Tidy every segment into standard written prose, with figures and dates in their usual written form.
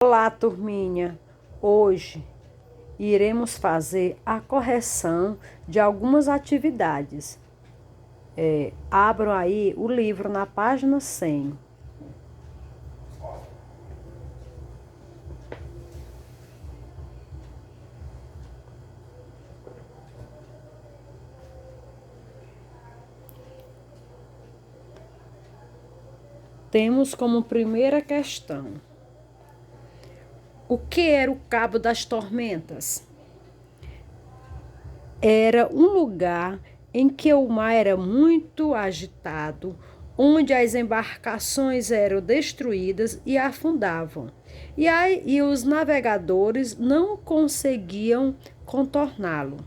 Olá, turminha! Hoje iremos fazer a correção de algumas atividades. Abram aí o livro na página 100. Temos como primeira questão: o que era o Cabo das Tormentas? Era um lugar em que o mar era muito agitado, onde as embarcações eram destruídas e afundavam, e os navegadores não conseguiam contorná-lo.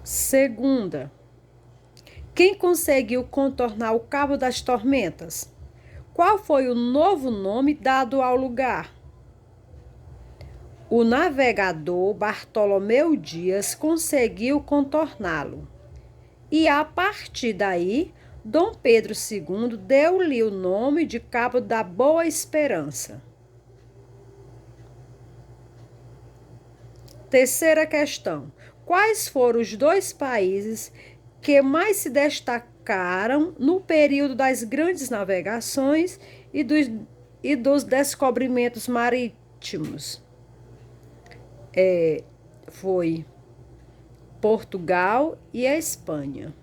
Segunda, quem conseguiu contornar o Cabo das Tormentas? Qual foi o novo nome dado ao lugar? O navegador Bartolomeu Dias conseguiu contorná-lo. E a partir daí, Dom Pedro II deu-lhe o nome de Cabo da Boa Esperança. Terceira questão: quais foram os dois países que mais se destacaram no período das grandes navegações e dos descobrimentos marítimos? Foi Portugal e a Espanha.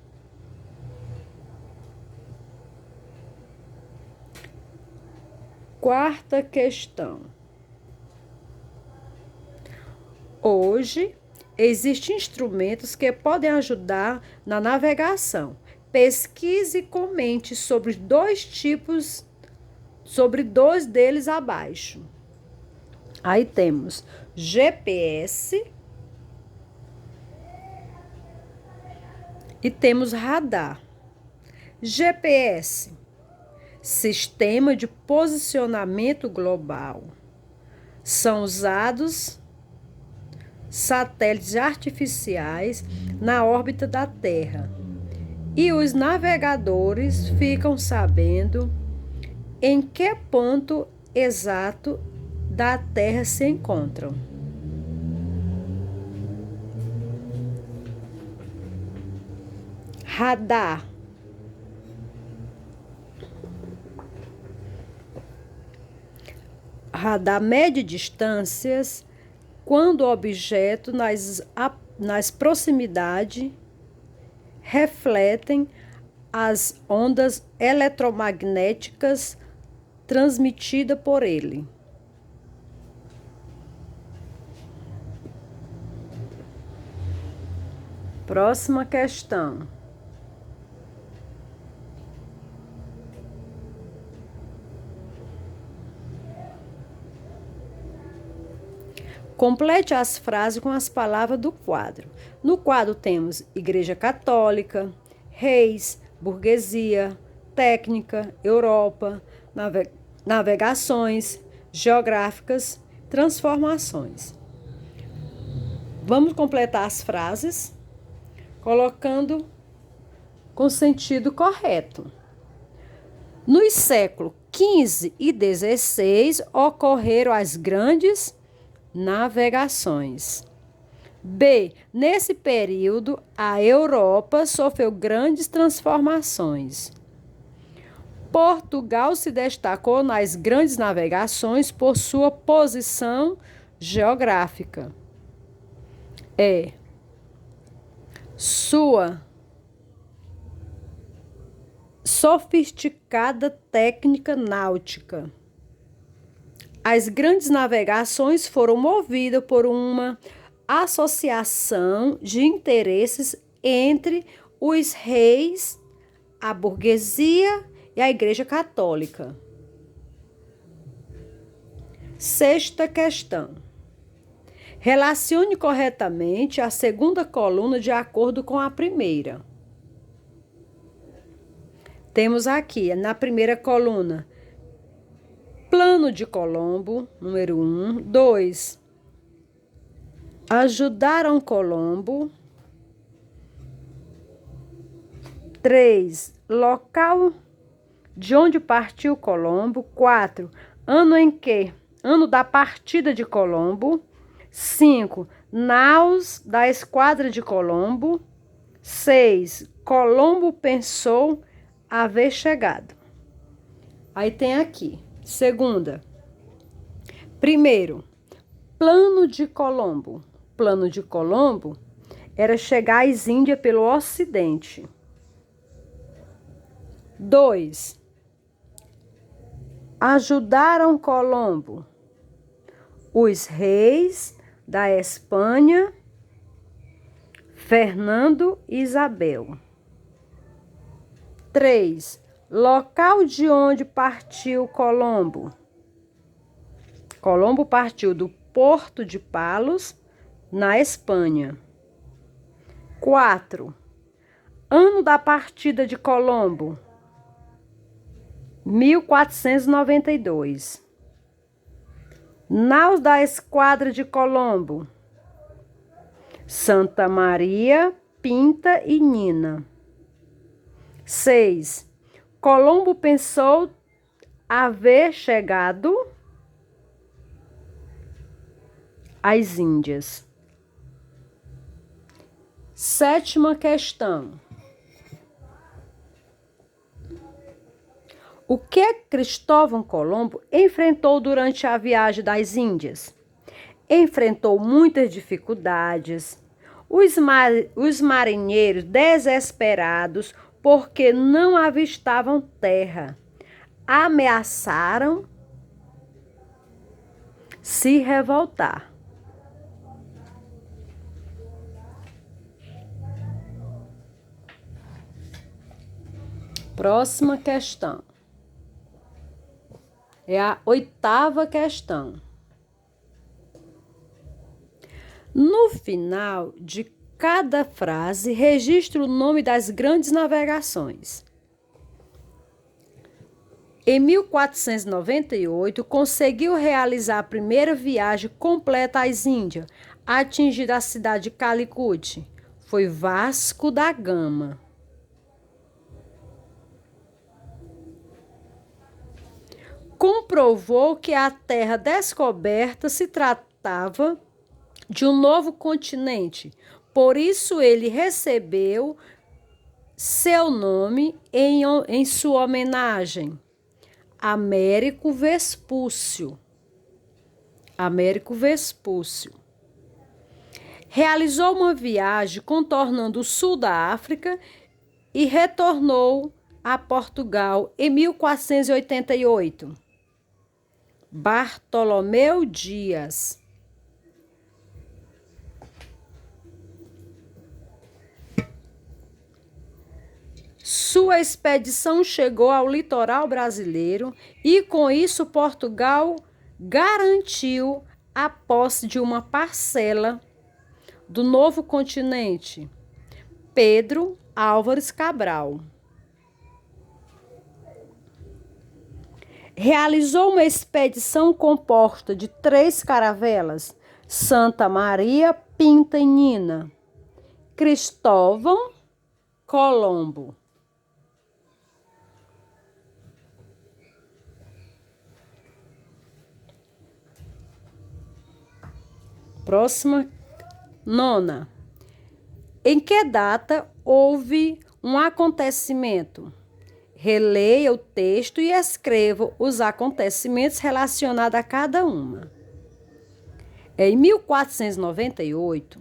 Quarta questão: hoje, existem instrumentos que podem ajudar na navegação. Pesquise e comente sobre dois deles abaixo. Aí temos GPS e temos radar. GPS, Sistema de Posicionamento Global. São usados satélites artificiais na órbita da Terra. E os navegadores ficam sabendo em que ponto exato da Terra se encontram. Radar. Radar mede distâncias quando o objeto nas proximidades refletem as ondas eletromagnéticas transmitidas por ele. Próxima questão. Complete as frases com as palavras do quadro. No quadro temos Igreja Católica, reis, burguesia, técnica, Europa, navegações, geográficas, transformações. Vamos completar as frases colocando com sentido correto. Nos séculos XV e XVI ocorreram as grandes navegações. B. Nesse período, a Europa sofreu grandes transformações. Portugal se destacou nas grandes navegações por sua posição geográfica. Sua sofisticada técnica náutica. As grandes navegações foram movidas por uma associação de interesses entre os reis, a burguesia e a Igreja Católica. Sexta questão: relacione corretamente a segunda coluna de acordo com a primeira. Temos aqui, na primeira coluna, Plano de Colombo, número 1. 2. Ajudaram Colombo. 3. Local de onde partiu Colombo. 4. Ano da partida de Colombo. 5. Naus da esquadra de Colombo. 6. Colombo pensou haver chegado. Aí tem aqui. Segunda. Primeiro, plano de Colombo. Plano de Colombo era chegar às Índias pelo Ocidente. 2. Ajudaram Colombo os reis da Espanha, Fernando e Isabel. 3. Local de onde partiu Colombo. Colombo partiu do Porto de Palos, na Espanha. 4. Ano da partida de Colombo. 1492. Naus da esquadra de Colombo. Santa Maria, Pinta e Nina. 6. Colombo pensou haver chegado às Índias. 7ª questão. O que Cristóvão Colombo enfrentou durante a viagem das Índias? Enfrentou muitas dificuldades. Os marinheiros desesperados porque não avistavam terra, ameaçaram se revoltar. Próxima questão. É a 8ª questão. No final de cada frase, registre o nome das grandes navegações. Em 1498, conseguiu realizar a primeira viagem completa às Índias, atingindo a cidade de Calicut. Foi Vasco da Gama. Comprovou que a terra descoberta se tratava de um novo continente. Por isso ele recebeu seu nome em sua homenagem. Américo Vespúcio. Américo Vespúcio. Realizou uma viagem contornando o sul da África e retornou a Portugal em 1488. Bartolomeu Dias. Sua expedição chegou ao litoral brasileiro e, com isso, Portugal garantiu a posse de uma parcela do novo continente. Pedro Álvares Cabral. Realizou uma expedição composta de 3 caravelas: Santa Maria, Pinta e Nina. Cristóvão Colombo. Próxima, 9ª. Em que data houve um acontecimento? Releia o texto e escreva os acontecimentos relacionados a cada uma. Em 1498,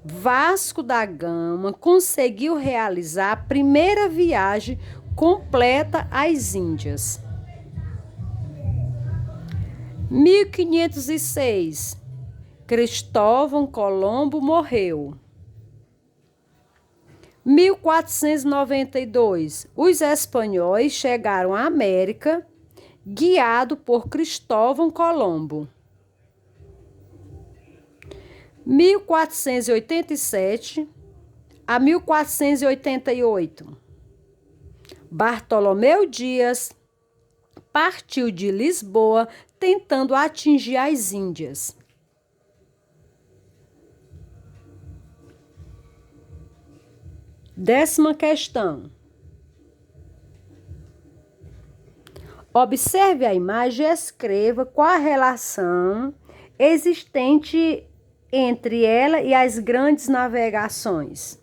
Vasco da Gama conseguiu realizar a primeira viagem completa às Índias. 1506, Cristóvão Colombo morreu. 1492, os espanhóis chegaram à América, guiado por Cristóvão Colombo. 1487 a 1488, Bartolomeu Dias partiu de Lisboa tentando atingir as Índias. Décima questão. Observe a imagem e escreva qual a relação existente entre ela e as grandes navegações.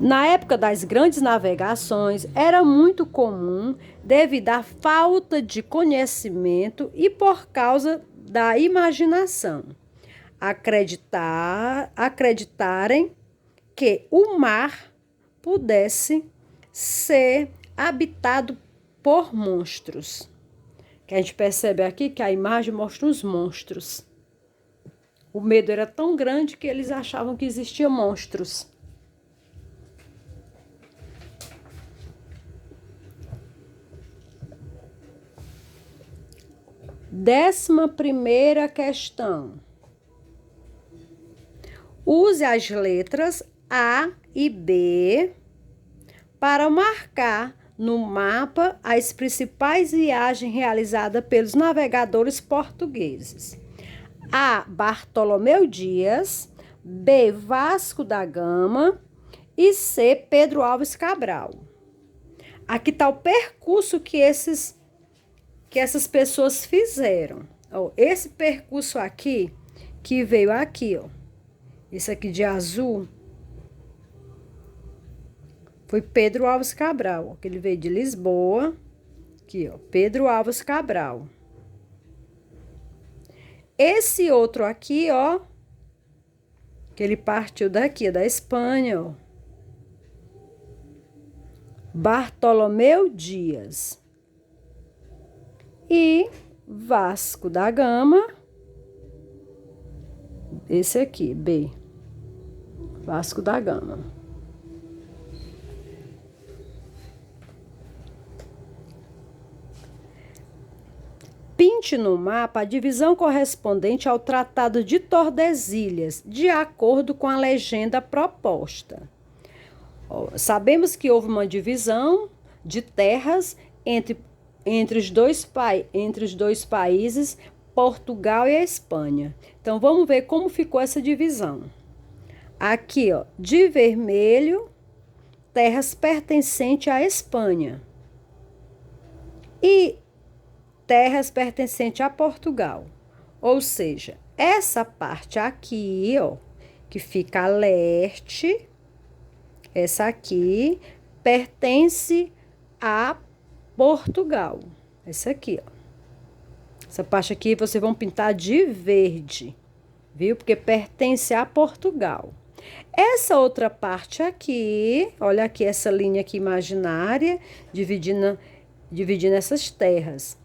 Na época das grandes navegações, era muito comum, devido à falta de conhecimento e por causa da imaginação, acreditarem que o mar pudesse ser habitado por monstros. Que a gente percebe aqui que a imagem mostra os monstros. O medo era tão grande que eles achavam que existiam monstros. Décima primeira questão. Use as letras A e B para marcar no mapa as principais viagens realizadas pelos navegadores portugueses. A. Bartolomeu Dias, B. Vasco da Gama e C. Pedro Álvares Cabral. Aqui está o percurso que essas pessoas fizeram. Ó, esse percurso aqui, que veio aqui, ó, esse aqui de azul, foi Pedro Álvares Cabral, ó, que ele veio de Lisboa, aqui, ó, Pedro Álvares Cabral. Esse outro aqui, ó, que ele partiu daqui, da Espanha, ó, Bartolomeu Dias. E Vasco da Gama, esse aqui, B, Vasco da Gama. Pinte no mapa a divisão correspondente ao Tratado de Tordesilhas, de acordo com a legenda proposta. Sabemos que houve uma divisão de terras entre os dois países, Portugal e a Espanha. Então, vamos ver como ficou essa divisão. Aqui, ó, de vermelho, terras pertencentes à Espanha. E terras pertencentes a Portugal. Ou seja, essa parte aqui, ó, que fica a leste, essa aqui, pertence a Portugal. Essa aqui, ó. Essa parte aqui vocês vão pintar de verde, viu? Porque pertence a Portugal. Essa outra parte aqui, olha aqui essa linha aqui imaginária, dividindo essas terras.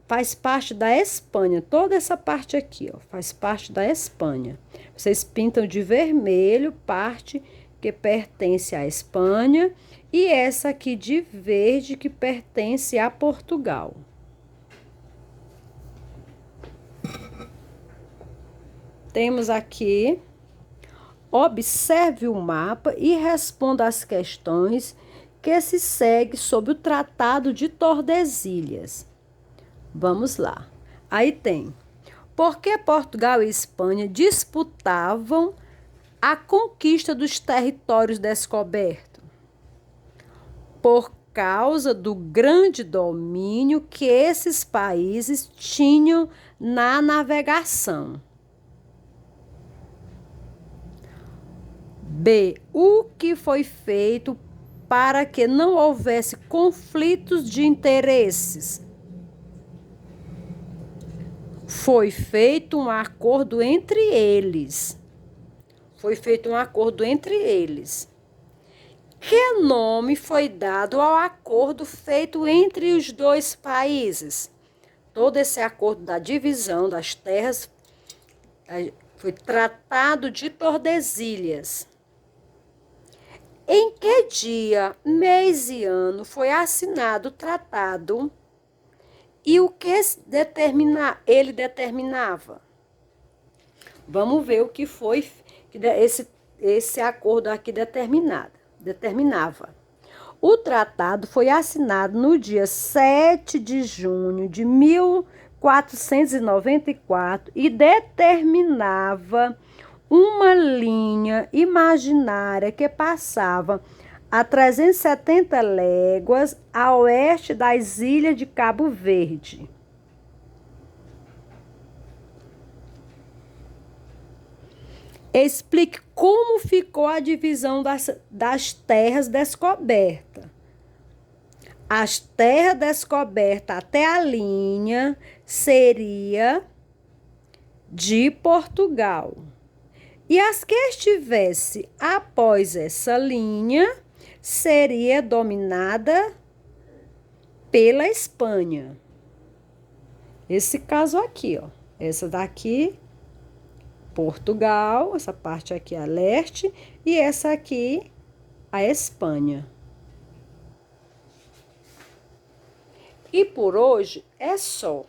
Faz parte da Espanha. Toda essa parte aqui, ó, faz parte da Espanha. Vocês pintam de vermelho, parte que pertence à Espanha, e essa aqui de verde que pertence a Portugal. Temos aqui, observe o mapa e responda às questões que se segue sob o Tratado de Tordesilhas. Vamos lá. Aí tem, por que Portugal e Espanha disputavam a conquista dos territórios descobertos? Por causa do grande domínio que esses países tinham na navegação. B. O que foi feito para que não houvesse conflitos de interesses? Foi feito um acordo entre eles. Que nome foi dado ao acordo feito entre os dois países? Todo esse acordo da divisão das terras foi Tratado de Tordesilhas. Em que dia, mês e ano foi assinado o tratado e o que ele determinava? Vamos ver o que foi que esse acordo aqui determinava. O tratado foi assinado no dia 7 de junho de 1494 e determinava uma linha imaginária que passava a 370 léguas a oeste das ilhas de Cabo Verde. Explique como ficou a divisão das terras descobertas. As terras descobertas até a linha seria de Portugal. E as que estivesse após essa linha seria dominada pela Espanha. Esse caso aqui, ó. Essa daqui, Portugal, essa parte aqui a leste e essa aqui a Espanha. E por hoje é só.